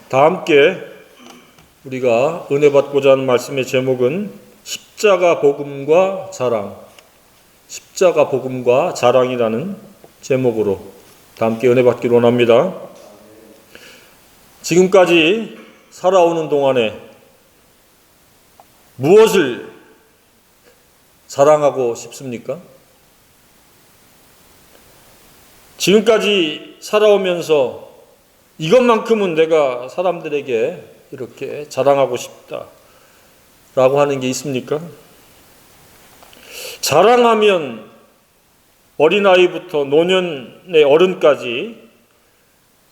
다 함께 우리가 은혜 받고자 하는 말씀의 제목은 십자가 복음과 자랑, 십자가 복음과 자랑이라는 제목으로 다 함께 은혜 받기를 원합니다. 지금까지 살아오는 동안에 무엇을 자랑하고 싶습니까? 지금까지 살아오면서 이것만큼은 내가 사람들에게 이렇게 자랑하고 싶다라고 하는 게 있습니까? 자랑하면 어린아이부터 노년의 어른까지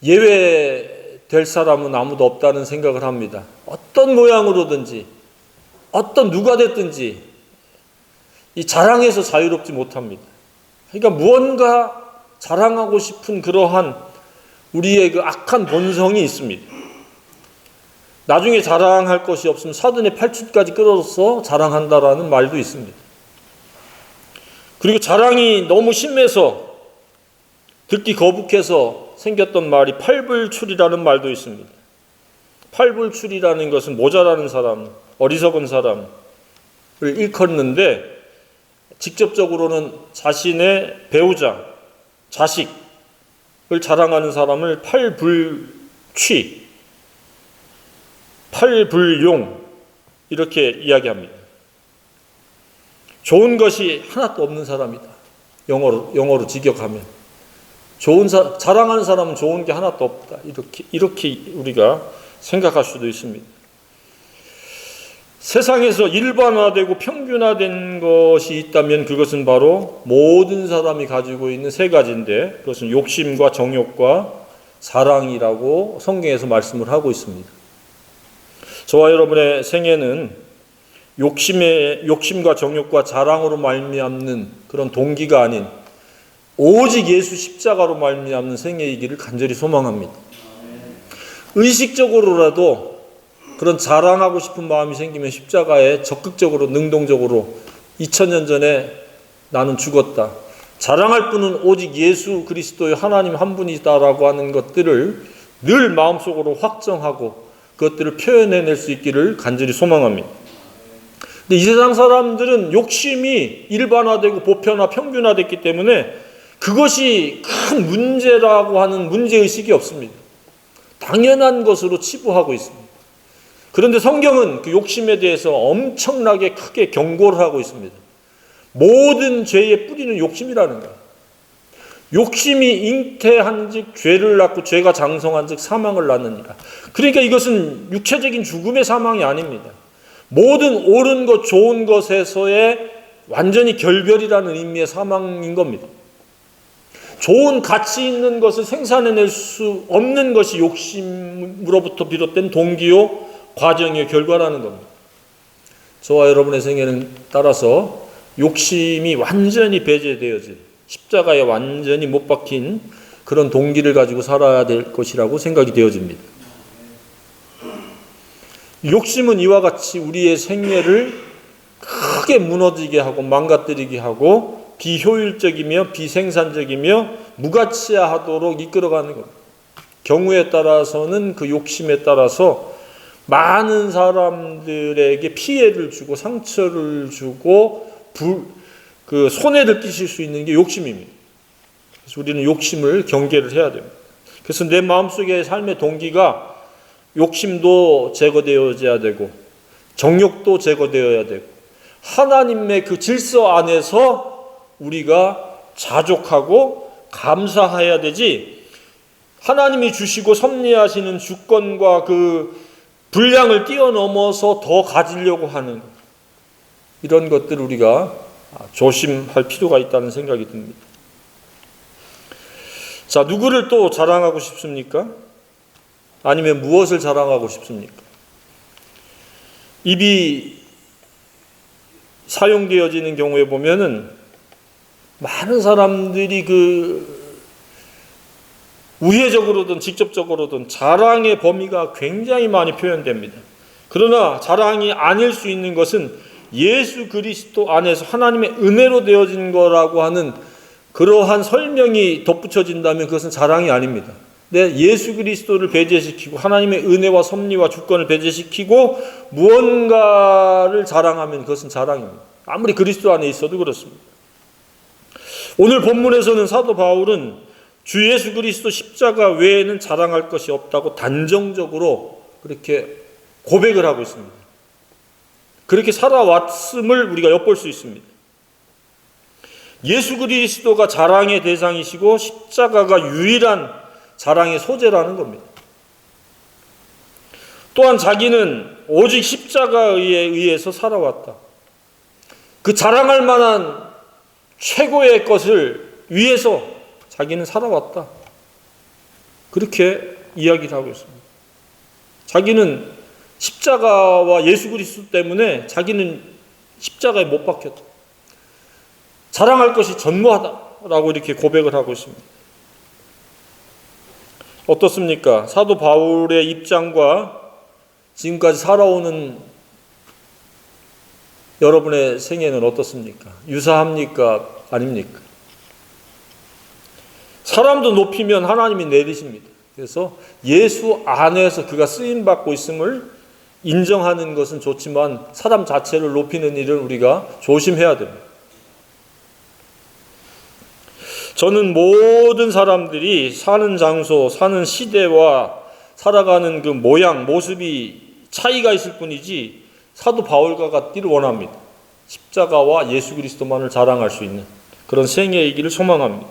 예외될 사람은 아무도 없다는 생각을 합니다. 어떤 모양으로든지 어떤 누가 됐든지 이 자랑에서 자유롭지 못합니다. 그러니까 무언가 자랑하고 싶은 그러한 우리의 그 악한 본성이 있습니다. 나중에 자랑할 것이 없으면 사돈의 팔춤까지 끌어서 자랑한다라는 말도 있습니다. 그리고 자랑이 너무 심해서 듣기 거북해서 생겼던 말이 팔불출이라는 말도 있습니다. 팔불출이라는 것은 모자라는 사람, 어리석은 사람을 일컫는데 직접적으로는 자신의 배우자, 자식을 자랑하는 사람을 팔불취, 팔불용 이렇게 이야기합니다. 좋은 것이 하나도 없는 사람이다. 영어로 직역하면 자랑하는 사람은 좋은 게 하나도 없다. 이렇게 우리가 생각할 수도 있습니다. 세상에서 일반화되고 평균화된 것이 있다면 그것은 바로 모든 사람이 가지고 있는 세 가지인데 그것은 욕심과 정욕과 자랑이라고 성경에서 말씀을 하고 있습니다. 저와 여러분의 생애는 욕심과 정욕과 자랑으로 말미암는 그런 동기가 아닌 오직 예수 십자가로 말미암는 생애이기를 간절히 소망합니다. 의식적으로라도 그런 자랑하고 싶은 마음이 생기면 십자가에 적극적으로 능동적으로 2000년 전에 나는 죽었다. 자랑할 분은 오직 예수 그리스도의 하나님 한 분이다라고 하는 것들을 늘 마음속으로 확정하고 그것들을 표현해낼 수 있기를 간절히 소망합니다. 근데 이 세상 사람들은 욕심이 일반화되고 보편화, 평균화됐기 때문에 그것이 큰 문제라고 하는 문제의식이 없습니다. 당연한 것으로 치부하고 있습니다. 그런데 성경은 그 욕심에 대해서 엄청나게 크게 경고를 하고 있습니다. 모든 죄의 뿌리는 욕심이라는 거예요. 욕심이 잉태한즉 죄를 낳고 죄가 장성한즉 사망을 낳느니라. 그러니까 이것은 육체적인 죽음의 사망이 아닙니다. 모든 옳은 것, 좋은 것에서의 완전히 결별이라는 의미의 사망인 겁니다. 좋은 가치 있는 것을 생산해낼 수 없는 것이 욕심으로부터 비롯된 동기요 과정의 결과라는 겁니다. 저와 여러분의 생애는 따라서 욕심이 완전히 배제되어진 십자가에 완전히 못 박힌 그런 동기를 가지고 살아야 될 것이라고 생각이 되어집니다. 욕심은 이와 같이 우리의 생애를 크게 무너지게 하고 망가뜨리게 하고 비효율적이며 비생산적이며 무가치화하도록 이끌어가는 겁니다. 경우에 따라서는 그 욕심에 따라서 많은 사람들에게 피해를 주고 상처를 주고 손해를 끼칠 수 있는 게 욕심입니다. 그래서 우리는 욕심을 경계를 해야 됩니다. 그래서 내 마음속의 삶의 동기가 욕심도 제거되어야 되고 정욕도 제거되어야 되고 하나님의 그 질서 안에서 우리가 자족하고 감사해야 되지 하나님이 주시고 섭리하시는 주권과 그 분량을 뛰어넘어서 더 가지려고 하는 이런 것들 우리가 조심할 필요가 있다는 생각이 듭니다. 자, 누구를 또 자랑하고 싶습니까? 아니면 무엇을 자랑하고 싶습니까? 입이 사용되어지는 경우에 보면은 많은 사람들이 우회적으로든 직접적으로든 자랑의 범위가 굉장히 많이 표현됩니다. 그러나 자랑이 아닐 수 있는 것은 예수 그리스도 안에서 하나님의 은혜로 되어진 거라고 하는 그러한 설명이 덧붙여진다면 그것은 자랑이 아닙니다. 예수 그리스도를 배제시키고 하나님의 은혜와 섭리와 주권을 배제시키고 무언가를 자랑하면 그것은 자랑입니다. 아무리 그리스도 안에 있어도 그렇습니다. 오늘 본문에서는 사도 바울은 주 예수 그리스도 십자가 외에는 자랑할 것이 없다고 단정적으로 그렇게 고백을 하고 있습니다. 그렇게 살아왔음을 우리가 엿볼 수 있습니다. 예수 그리스도가 자랑의 대상이시고 십자가가 유일한 자랑의 소재라는 겁니다. 또한 자기는 오직 십자가에 의해서 살아왔다. 그 자랑할 만한 최고의 것을 위해서 자기는 살아왔다. 그렇게 이야기를 하고 있습니다. 자기는 십자가와 예수 그리스도 때문에 자기는 십자가에 못 박혔다. 자랑할 것이 전무하다라고 이렇게 고백을 하고 있습니다. 어떻습니까? 사도 바울의 입장과 지금까지 살아오는 여러분의 생애는 어떻습니까? 유사합니까? 아닙니까? 사람도 높이면 하나님이 내리십니다. 그래서 예수 안에서 그가 쓰임받고 있음을 인정하는 것은 좋지만 사람 자체를 높이는 일은 우리가 조심해야 됩니다. 저는 모든 사람들이 사는 장소, 사는 시대와 살아가는 그 모양, 모습이 차이가 있을 뿐이지 사도 바울과 같기를 원합니다. 십자가와 예수 그리스도만을 자랑할 수 있는 그런 생애이기를 소망합니다.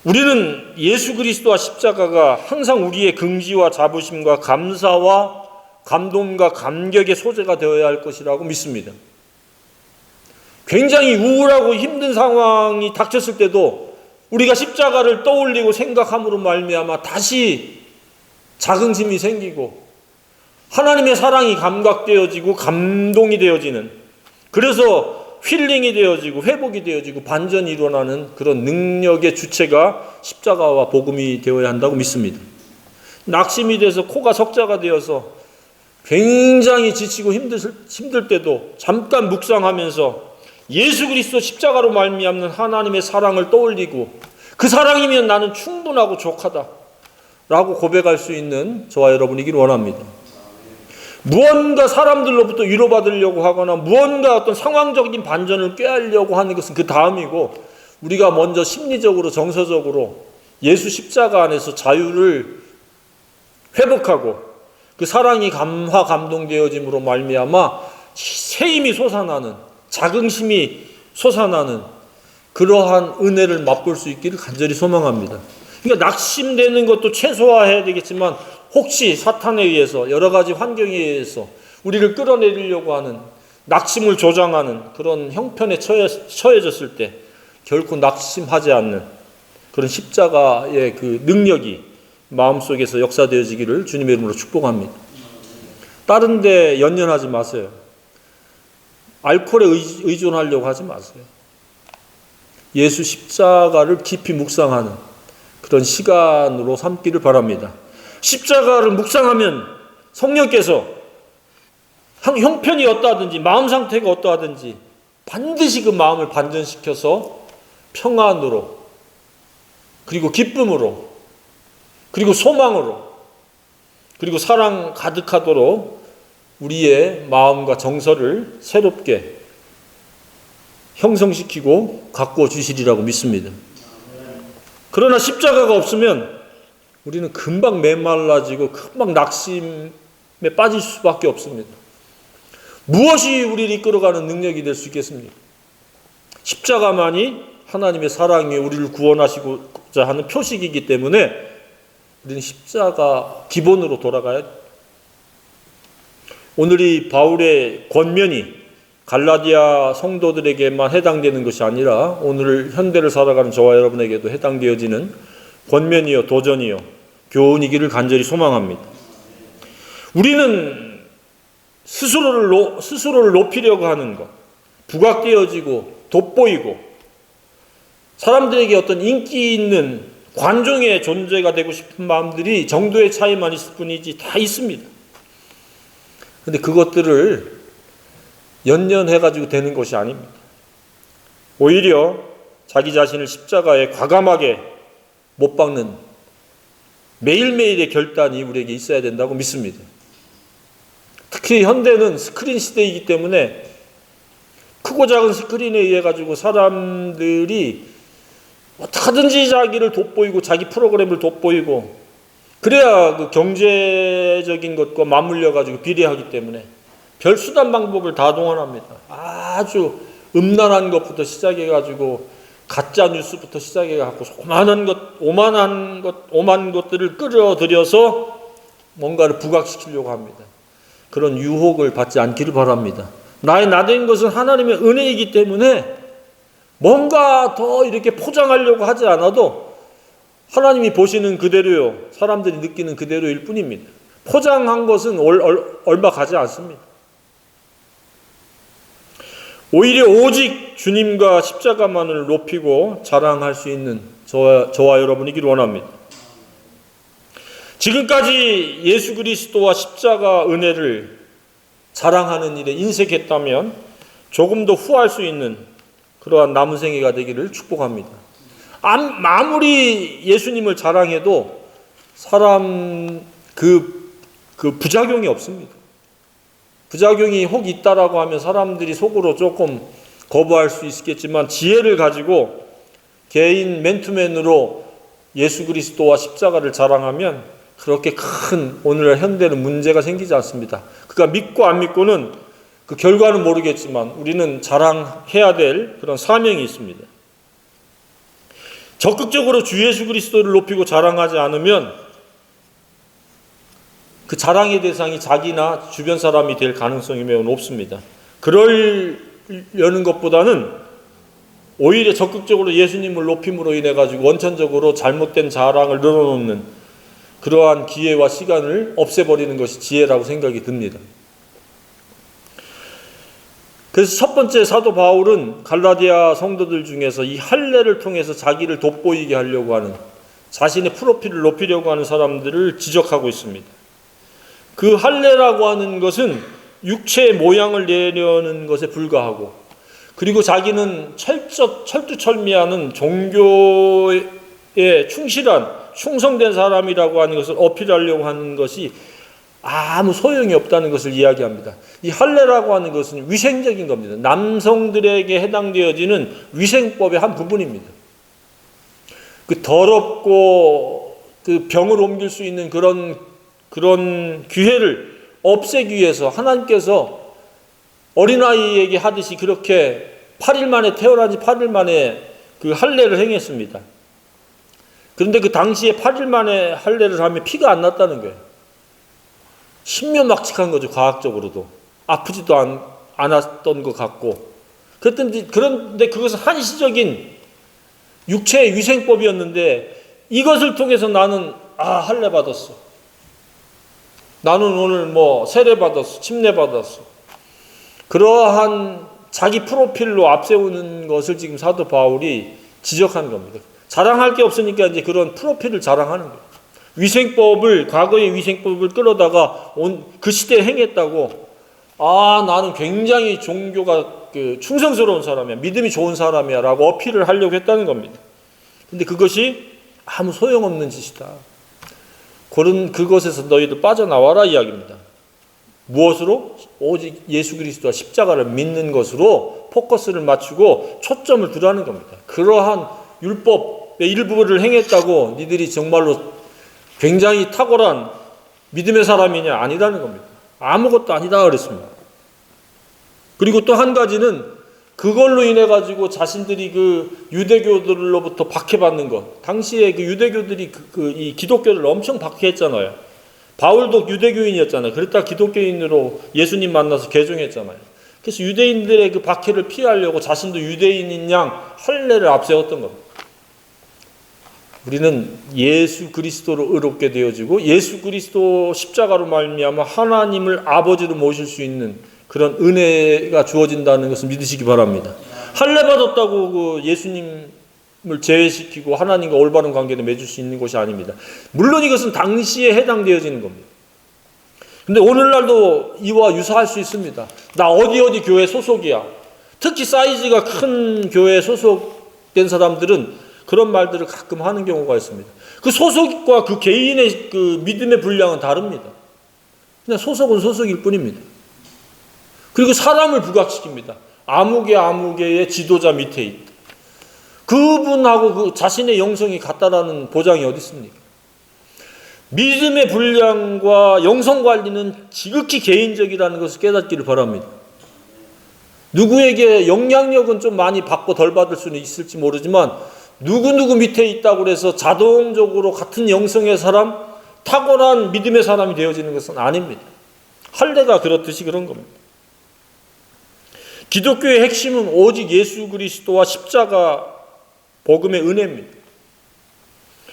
우리는 예수 그리스도와 십자가가 항상 우리의 긍지와 자부심과 감사와 감동과 감격의 소재가 되어야 할 것이라고 믿습니다. 굉장히 우울하고 힘든 상황이 닥쳤을 때도 우리가 십자가를 떠올리고 생각함으로 말미암아 다시 자긍심이 생기고 하나님의 사랑이 감각되어지고 감동이 되어지는, 그래서 힐링이 되어지고 회복이 되어지고 반전이 일어나는 그런 능력의 주체가 십자가와 복음이 되어야 한다고 믿습니다. 낙심이 돼서 코가 석자가 되어서 굉장히 지치고 힘들 때도 잠깐 묵상하면서 예수 그리스도 십자가로 말미암는 하나님의 사랑을 떠올리고 그 사랑이면 나는 충분하고 족하다라고 고백할 수 있는 저와 여러분이길 원합니다. 무언가 사람들로부터 위로받으려고 하거나 무언가 어떤 상황적인 반전을 꾀하려고 하는 것은 그 다음이고, 우리가 먼저 심리적으로 정서적으로 예수 십자가 안에서 자유를 회복하고 그 사랑이 감화 감동되어짐으로 말미암아 새 힘이 솟아나는, 자긍심이 솟아나는 그러한 은혜를 맛볼 수 있기를 간절히 소망합니다. 그러니까 낙심되는 것도 최소화해야 되겠지만 혹시 사탄에 의해서 여러 가지 환경에 의해서 우리를 끌어내리려고 하는, 낙심을 조장하는 그런 형편에 처해졌을 때 결코 낙심하지 않는 그런 십자가의 그 능력이 마음속에서 역사되어지기를 주님의 이름으로 축복합니다. 다른 데 연연하지 마세요. 알코올에 의존하려고 하지 마세요. 예수 십자가를 깊이 묵상하는 그런 시간으로 삼기를 바랍니다. 십자가를 묵상하면 성령께서 형편이 어떠하든지 마음 상태가 어떠하든지 반드시 그 마음을 반전시켜서 평안으로, 그리고 기쁨으로, 그리고 소망으로, 그리고 사랑 가득하도록 우리의 마음과 정서를 새롭게 형성시키고 가꾸어 주시리라고 믿습니다. 그러나 십자가가 없으면 우리는 금방 메말라지고 금방 낙심에 빠질 수밖에 없습니다. 무엇이 우리를 이끌어가는 능력이 될 수 있겠습니까? 십자가만이 하나님의 사랑이 우리를 구원하시고자 하는 표식이기 때문에 우리는 십자가 기본으로 돌아가야 돼요. 오늘 이 바울의 권면이 갈라디아 성도들에게만 해당되는 것이 아니라 오늘 현대를 살아가는 저와 여러분에게도 해당되어지는 권면이요 도전이요 교훈이기를 간절히 소망합니다. 우리는 스스로를 높이려고 하는 것, 부각되어지고 돋보이고 사람들에게 어떤 인기 있는 관종의 존재가 되고 싶은 마음들이 정도의 차이만 있을 뿐이지 다 있습니다. 그런데 그것들을 연연해가지고 되는 것이 아닙니다. 오히려 자기 자신을 십자가에 과감하게 못 박는 매일매일의 결단이 우리에게 있어야 된다고 믿습니다. 특히 현대는 스크린 시대이기 때문에 크고 작은 스크린에 의해 가지고 사람들이 어떻게든지 자기를 돋보이고 자기 프로그램을 돋보이고 그래야 그 경제적인 것과 맞물려 가지고 비례하기 때문에 별 수단 방법을 다 동원합니다. 아주 음란한 것부터 시작해 가지고 가짜 뉴스부터 시작해 갖고 오만한 것들을 끌어들여서 뭔가를 부각시키려고 합니다. 그런 유혹을 받지 않기를 바랍니다. 나의 나된 것은 하나님의 은혜이기 때문에 뭔가 더 이렇게 포장하려고 하지 않아도 하나님이 보시는 그대로요, 사람들이 느끼는 그대로일 뿐입니다. 포장한 것은 얼마 가지 않습니다. 오히려 오직 주님과 십자가만을 높이고 자랑할 수 있는 저와 여러분이기를 원합니다. 지금까지 예수 그리스도와 십자가 은혜를 자랑하는 일에 인색했다면 조금 더 후할 수 있는 그러한 남은 생애가 되기를 축복합니다. 아무리 예수님을 자랑해도 사람 그 부작용이 없습니다. 부작용이 혹 있다라고 하면 사람들이 속으로 조금 거부할 수 있겠지만 지혜를 가지고 개인 맨투맨으로 예수 그리스도와 십자가를 자랑하면 그렇게 큰 오늘날 현대는 문제가 생기지 않습니다. 그러니까 믿고 안 믿고는 그 결과는 모르겠지만 우리는 자랑해야 될 그런 사명이 있습니다. 적극적으로 주 예수 그리스도를 높이고 자랑하지 않으면 그 자랑의 대상이 자기나 주변 사람이 될 가능성이 매우 높습니다. 그러려는 것보다는 오히려 적극적으로 예수님을 높임으로 인해 가지고 원천적으로 잘못된 자랑을 늘어놓는 그러한 기회와 시간을 없애버리는 것이 지혜라고 생각이 듭니다. 그래서 첫 번째 사도 바울은 갈라디아 성도들 중에서 이 할례를 통해서 자기를 돋보이게 하려고 하는, 자신의 프로필을 높이려고 하는 사람들을 지적하고 있습니다. 그 할례라고 하는 것은 육체의 모양을 내려는 것에 불과하고, 그리고 자기는 철두철미하는 종교에 충성된 사람이라고 하는 것을 어필하려고 하는 것이 아무 소용이 없다는 것을 이야기합니다. 이 할례라고 하는 것은 위생적인 겁니다. 남성들에게 해당되어지는 위생법의 한 부분입니다. 그 더럽고 그 병을 옮길 수 있는 그런 기회를 없애기 위해서 하나님께서 어린아이에게 하듯이 그렇게 8일 만에, 태어난 지 8일 만에 그 할례를 행했습니다. 그런데 그 당시에 8일 만에 할례를 하면 피가 안 났다는 거예요. 신묘막측한 거죠, 과학적으로도. 아프지도 않았던 것 같고. 그런데 그것은 한시적인 육체의 위생법이었는데 이것을 통해서 나는 할례 받았어. 나는 오늘 세례 받았어. 침례 받았어. 그러한 자기 프로필로 앞세우는 것을 지금 사도 바울이 지적하는 겁니다. 자랑할 게 없으니까 이제 그런 프로필을 자랑하는 거예요. 과거의 위생법을 끌어다가 그 시대에 행했다고, 나는 굉장히 종교가 충성스러운 사람이야, 믿음이 좋은 사람이야 라고 어필을 하려고 했다는 겁니다. 근데 그것이 아무 소용없는 짓이다. 그것에서 너희들 빠져나와라 이야기입니다. 무엇으로? 오직 예수 그리스도와 십자가를 믿는 것으로 포커스를 맞추고 초점을 두라는 겁니다. 그러한 율법의 일부를 행했다고 니들이 정말로 굉장히 탁월한 믿음의 사람이냐? 아니라는 겁니다. 아무것도 아니다 그랬습니다. 그리고 또 한 가지는 그걸로 인해 가지고 자신들이 그 유대교들로부터 박해받는 것. 당시에 그 유대교들이 이 기독교를 엄청 박해했잖아요. 바울도 유대교인이었잖아요. 그랬다 기독교인으로 예수님 만나서 개종했잖아요. 그래서 유대인들의 그 박해를 피하려고 자신도 유대인인 양 할례를 앞세웠던 겁니다. 우리는 예수 그리스도로 의롭게 되어지고 예수 그리스도 십자가로 말미암아 하나님을 아버지로 모실 수 있는 그런 은혜가 주어진다는 것을 믿으시기 바랍니다. 할례 받았다고 그 예수님을 제외시키고 하나님과 올바른 관계를 맺을 수 있는 것이 아닙니다. 물론 이것은 당시에 해당되어지는 겁니다. 근데 오늘날도 이와 유사할 수 있습니다. 나 어디 교회 소속이야. 특히 사이즈가 큰 교회에 소속된 사람들은 그런 말들을 가끔 하는 경우가 있습니다. 그 소속과 그 개인의 그 믿음의 분량은 다릅니다. 그냥 소속은 소속일 뿐입니다. 그리고 사람을 부각시킵니다. 아무개의 지도자 밑에 있다. 그분하고 그 자신의 영성이 같다라는 보장이 어디 있습니까? 믿음의 분량과 영성 관리는 지극히 개인적이라는 것을 깨닫기를 바랍니다. 누구에게 영향력은 좀 많이 받고 덜 받을 수는 있을지 모르지만 누구 밑에 있다고 해서 자동적으로 같은 영성의 사람, 탁월한 믿음의 사람이 되어지는 것은 아닙니다. 할례가 그렇듯이 그런 겁니다. 기독교의 핵심은 오직 예수 그리스도와 십자가 복음의 은혜입니다.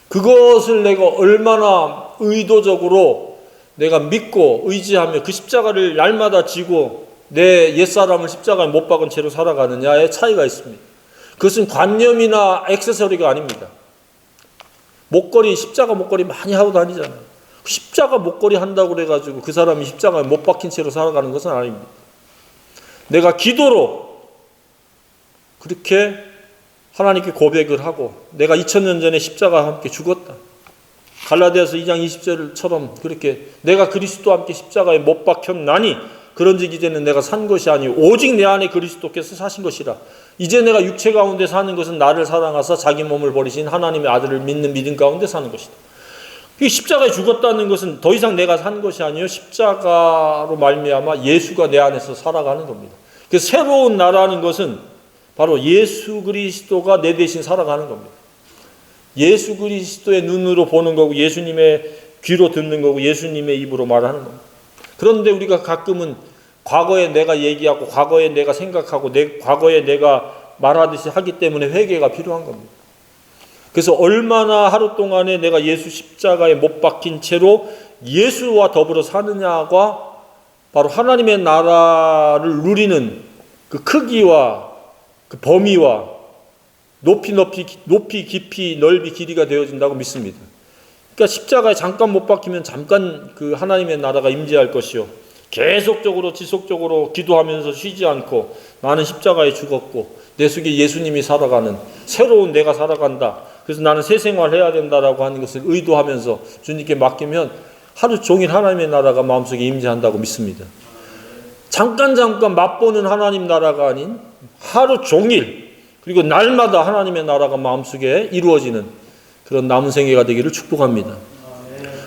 그것을 내가 얼마나 의도적으로 내가 믿고 의지하며 그 십자가를 날마다 지고 내 옛사람을 십자가에 못 박은 채로 살아가느냐의 차이가 있습니다. 그것은 관념이나 액세서리가 아닙니다. 목걸이, 십자가 목걸이 많이 하고 다니잖아요. 십자가 목걸이 한다고 그래가지고 그 사람이 십자가에 못 박힌 채로 살아가는 것은 아닙니다. 내가 기도로 그렇게 하나님께 고백을 하고 내가 2000년 전에 십자가와 함께 죽었다. 갈라디아서 2장 20절처럼 그렇게 내가 그리스도와 함께 십자가에 못 박혔나니 그런즉 이제는 내가 산 것이 아니오 오직 내 안에 그리스도께서 사신 것이라. 이제 내가 육체 가운데 사는 것은 나를 사랑하사 자기 몸을 버리신 하나님의 아들을 믿는 믿음 가운데 사는 것이다. 이 십자가에 죽었다는 것은 더 이상 내가 산 것이 아니요 십자가로 말미암아 예수가 내 안에서 살아가는 겁니다. 그래서 새로운 나라는 것은 바로 예수 그리스도가 내 대신 살아가는 겁니다. 예수 그리스도의 눈으로 보는 거고 예수님의 귀로 듣는 거고 예수님의 입으로 말하는 겁니다. 그런데 우리가 가끔은 과거에 내가 얘기하고 과거에 내가 생각하고 과거에 내가 말하듯이 하기 때문에 회개가 필요한 겁니다. 그래서 얼마나 하루 동안에 내가 예수 십자가에 못 박힌 채로 예수와 더불어 사느냐가 바로 하나님의 나라를 누리는 그 크기와 그 범위와 높이 깊이 넓이 길이가 되어진다고 믿습니다. 그러니까 십자가에 잠깐 못 박히면 잠깐 그 하나님의 나라가 임재할 것이요 계속적으로 지속적으로 기도하면서 쉬지 않고 나는 십자가에 죽었고 내 속에 예수님이 살아가는 새로운 내가 살아간다. 그래서 나는 새 생활해야 된다라고 하는 것을 의도하면서 주님께 맡기면 하루 종일 하나님의 나라가 마음속에 임재한다고 믿습니다. 잠깐 맛보는 하나님 나라가 아닌 하루 종일 그리고 날마다 하나님의 나라가 마음속에 이루어지는 그런 남은 생애가 되기를 축복합니다.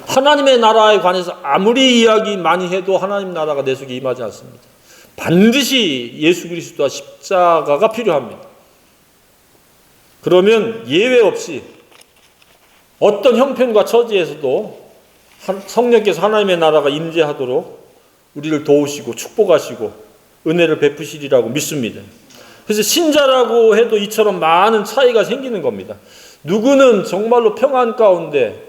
하나님의 나라에 관해서 아무리 이야기 많이 해도 하나님 나라가 내 속에 임하지 않습니다. 반드시 예수 그리스도와 십자가가 필요합니다. 그러면 예외 없이 어떤 형편과 처지에서도 성령께서 하나님의 나라가 임재하도록 우리를 도우시고 축복하시고 은혜를 베푸시리라고 믿습니다. 그래서 신자라고 해도 이처럼 많은 차이가 생기는 겁니다. 누구는 정말로 평안 가운데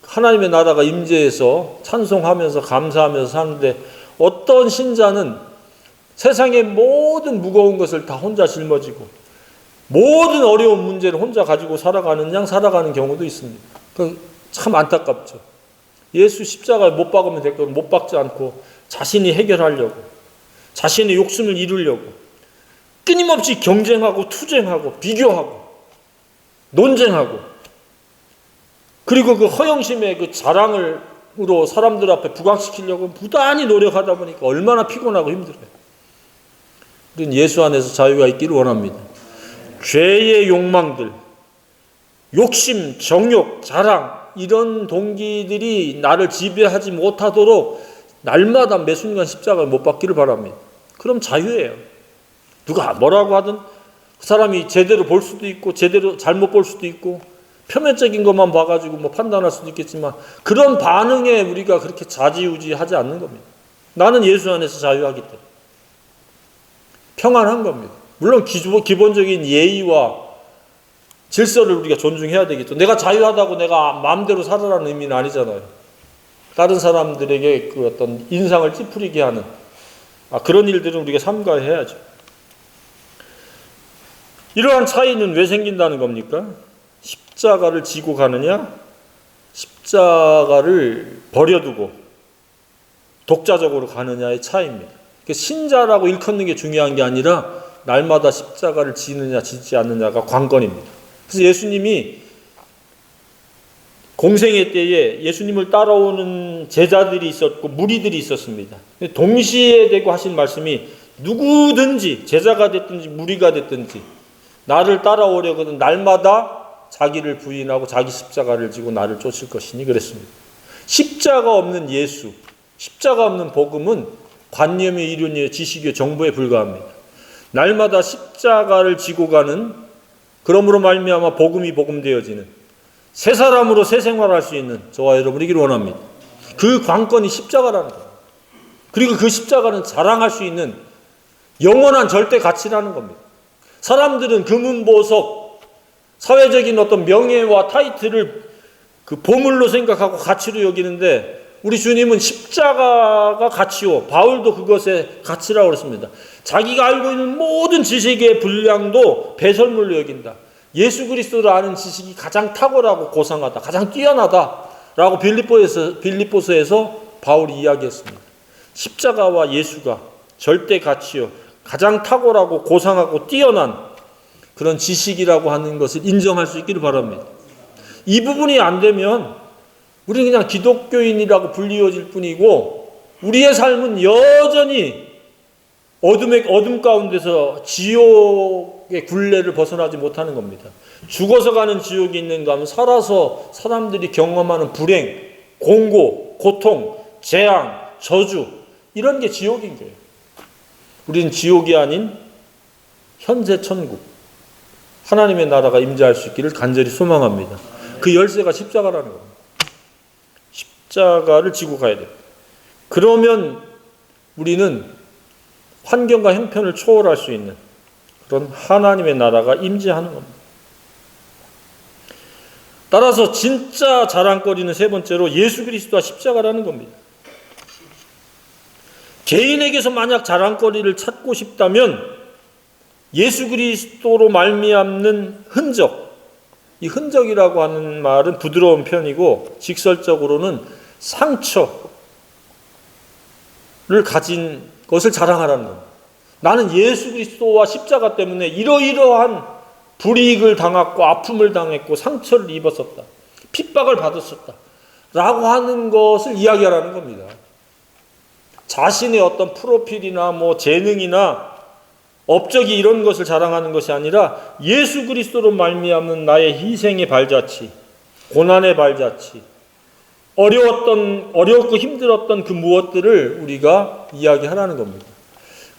하나님의 나라가 임재해서 찬송하면서 감사하면서 사는데 어떤 신자는 세상의 모든 무거운 것을 다 혼자 짊어지고 모든 어려운 문제를 혼자 가지고 살아가는 경우도 있습니다. 참 안타깝죠. 예수 십자가에 못 박으면 될 걸 못 박지 않고 자신이 해결하려고 자신의 욕심을 이루려고 끊임없이 경쟁하고 투쟁하고 비교하고 논쟁하고 그리고 그 허영심의 그 자랑으로 사람들 앞에 부각시키려고 부단히 노력하다 보니까 얼마나 피곤하고 힘들어요. 우리는 예수 안에서 자유가 있기를 원합니다. 죄의 욕망들, 욕심, 정욕, 자랑 이런 동기들이 나를 지배하지 못하도록 날마다 매 순간 십자가에 못 박기를 바랍니다. 그럼 자유예요. 누가 뭐라고 하든 그 사람이 제대로 볼 수도 있고 제대로 잘못 볼 수도 있고 표면적인 것만 봐가지고 뭐 판단할 수도 있겠지만 그런 반응에 우리가 그렇게 좌지우지하지 않는 겁니다. 나는 예수 안에서 자유하기 때문에 평안한 겁니다. 물론 기본적인 예의와 질서를 우리가 존중해야 되겠죠. 내가 자유하다고 내가 마음대로 살아라는 의미는 아니잖아요. 다른 사람들에게 그 어떤 인상을 찌푸리게 하는 그런 일들은 우리가 삼가해야죠. 이러한 차이는 왜 생긴다는 겁니까? 십자가를 지고 가느냐, 십자가를 버려두고 독자적으로 가느냐의 차이입니다. 신자라고 일컫는 게 중요한 게 아니라 날마다 십자가를 지느냐 지지 않느냐가 관건입니다. 그래서 예수님이 공생애 때에 예수님을 따라오는 제자들이 있었고 무리들이 있었습니다. 동시에 대고 하신 말씀이 누구든지 제자가 됐든지 무리가 됐든지 나를 따라오려거든 날마다 자기를 부인하고 자기 십자가를 지고 나를 쫓을 것이니 그랬습니다. 십자가 없는 예수, 십자가 없는 복음은 관념의 이론이요 지식이요 정보에 불과합니다. 날마다 십자가를 지고 가는, 그러므로 말미암아 복음이 복음되어지는 새 사람으로 새 생활할 수 있는 저와 여러분이기를 원합니다. 그 관건이 십자가라는 겁니다. 그리고 그 십자가는 자랑할 수 있는 영원한 절대 가치라는 겁니다. 사람들은 금은보석, 사회적인 어떤 명예와 타이틀을 그 보물로 생각하고 가치로 여기는데 우리 주님은 십자가가 가치요, 바울도 그것의 가치라고 그랬습니다. 자기가 알고 있는 모든 지식의 분량도 배설물로 여긴다. 예수 그리스도를 아는 지식이 가장 탁월하고 고상하다, 가장 뛰어나다라고 빌립보서에서 바울이 이야기했습니다. 십자가와 예수가 절대 가치요, 가장 탁월하고 고상하고 뛰어난 그런 지식이라고 하는 것을 인정할 수 있기를 바랍니다. 이 부분이 안 되면 우리는 그냥 기독교인이라고 불리워질 뿐이고 우리의 삶은 여전히 어둠 가운데서 지옥의 굴레를 벗어나지 못하는 겁니다. 죽어서 가는 지옥이 있는가 하면 살아서 사람들이 경험하는 불행, 공고, 고통, 재앙, 저주, 이런 게 지옥인 거예요. 우리는 지옥이 아닌 현재 천국, 하나님의 나라가 임재할 수 있기를 간절히 소망합니다. 그 열쇠가 십자가라는 겁니다. 십자가를 지고 가야 돼요. 그러면 우리는 환경과 형편을 초월할 수 있는 그런 하나님의 나라가 임재하는 겁니다. 따라서 진짜 자랑거리는 세 번째로 예수 그리스도와 십자가라는 겁니다. 개인에게서 만약 자랑거리를 찾고 싶다면 예수 그리스도로 말미암는 흔적, 이 흔적이라고 하는 말은 부드러운 편이고 직설적으로는 상처를 가진 것을 자랑하라는 겁니다. 나는 예수 그리스도와 십자가 때문에 이러이러한 불이익을 당했고 아픔을 당했고 상처를 입었었다, 핍박을 받았었다 라고 하는 것을 이야기하라는 겁니다. 자신의 어떤 프로필이나 뭐 재능이나 업적이 이런 것을 자랑하는 것이 아니라 예수 그리스도로 말미암는 나의 희생의 발자취, 고난의 발자취, 어려웠고 힘들었던 그 무엇들을 우리가 이야기하라는 겁니다.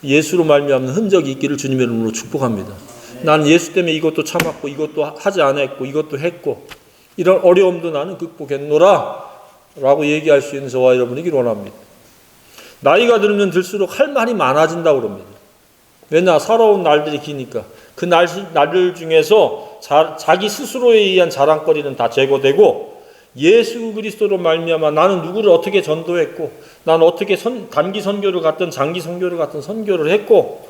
예수로 말미암는 흔적이 있기를 주님의 이름으로 축복합니다. 나는 예수 때문에 이것도 참았고 이것도 하지 않았고 이것도 했고 이런 어려움도 나는 극복했노라 라고 얘기할 수 있는 저와 여러분이기를 원합니다. 나이가 들면 들수록 할 말이 많아진다고 그럽니다. 왜냐? 살아온 날들이 기니까 그 날들 중에서 자기 스스로에 의한 자랑거리는 다 제거되고 예수 그리스도로 말미암아 나는 누구를 어떻게 전도했고 나는 어떻게 단기 선교를 갔든 장기 선교를 갔든 선교를 했고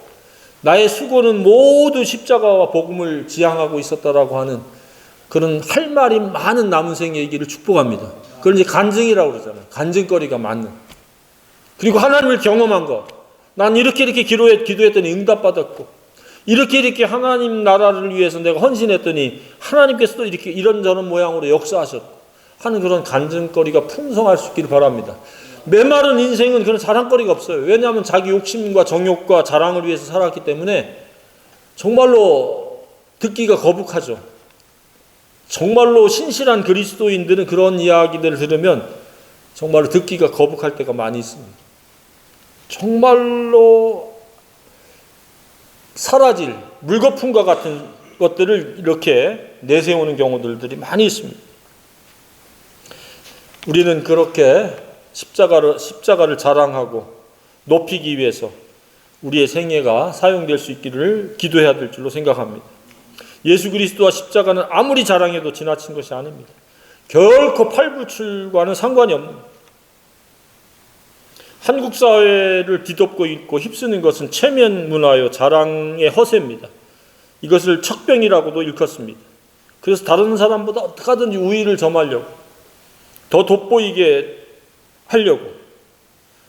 나의 수고는 모두 십자가와 복음을 지향하고 있었다라고 하는 그런 할 말이 많은 남은 생의 얘기를 축복합니다. 그걸 이제 간증이라고 그러잖아요. 간증거리가 많은. 그리고 하나님을 경험한 것. 난 이렇게 기도했더니 응답받았고 이렇게 하나님 나라를 위해서 내가 헌신했더니 하나님께서도 이렇게 이런저런 모양으로 역사하셨고 하는 그런 간증거리가 풍성할 수 있기를 바랍니다. 메마른 인생은 그런 자랑거리가 없어요. 왜냐하면 자기 욕심과 정욕과 자랑을 위해서 살았기 때문에 정말로 듣기가 거북하죠. 정말로 신실한 그리스도인들은 그런 이야기들을 들으면 정말로 듣기가 거북할 때가 많이 있습니다. 정말로 사라질 물거품과 같은 것들을 이렇게 내세우는 경우들이 많이 있습니다. 우리는 그렇게 십자가를 자랑하고 높이기 위해서 우리의 생애가 사용될 수 있기를 기도해야 될 줄로 생각합니다. 예수 그리스도와 십자가는 아무리 자랑해도 지나친 것이 아닙니다. 결코 팔불출과는 상관이 없습니다. 한국 사회를 뒤덮고 있고 휩쓰는 것은 체면 문화요 자랑의 허세입니다. 이것을 척병이라고도 일컫습니다. 그래서 다른 사람보다 어떻게 하든지 우위를 점하려고 더 돋보이게 하려고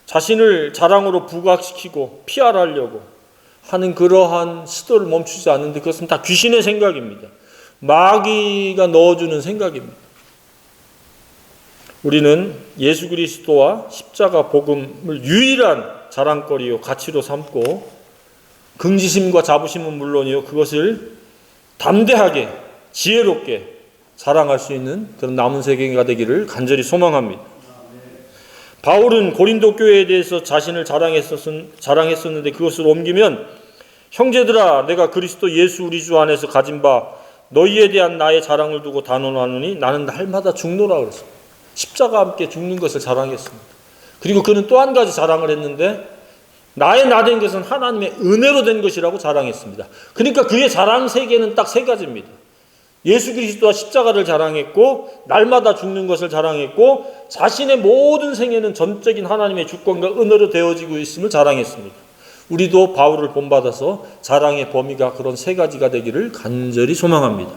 자신을 자랑으로 부각시키고 PR하려고 하는 그러한 시도를 멈추지 않는데 그것은 다 귀신의 생각입니다. 마귀가 넣어주는 생각입니다. 우리는 예수 그리스도와 십자가 복음을 유일한 자랑거리요 가치로 삼고 긍지심과 자부심은 물론이요 그것을 담대하게 지혜롭게 자랑할 수 있는 그런 남은 세계가 되기를 간절히 소망합니다. 바울은 고린도 교회에 대해서 자신을 자랑했었는데 그것을 옮기면 형제들아 내가 그리스도 예수 우리 주 안에서 가진 바 너희에 대한 나의 자랑을 두고 단언하노니 나는 날마다 죽노라 그랬습니다. 십자가와 함께 죽는 것을 자랑했습니다. 그리고 그는 또 한 가지 자랑을 했는데 나의 나 된 것은 하나님의 은혜로 된 것이라고 자랑했습니다. 그러니까 그의 자랑 세계는 딱 세 가지입니다. 예수 그리스도와 십자가를 자랑했고 날마다 죽는 것을 자랑했고 자신의 모든 생애는 전적인 하나님의 주권과 은혜로 되어지고 있음을 자랑했습니다. 우리도 바울을 본받아서 자랑의 범위가 그런 세 가지가 되기를 간절히 소망합니다.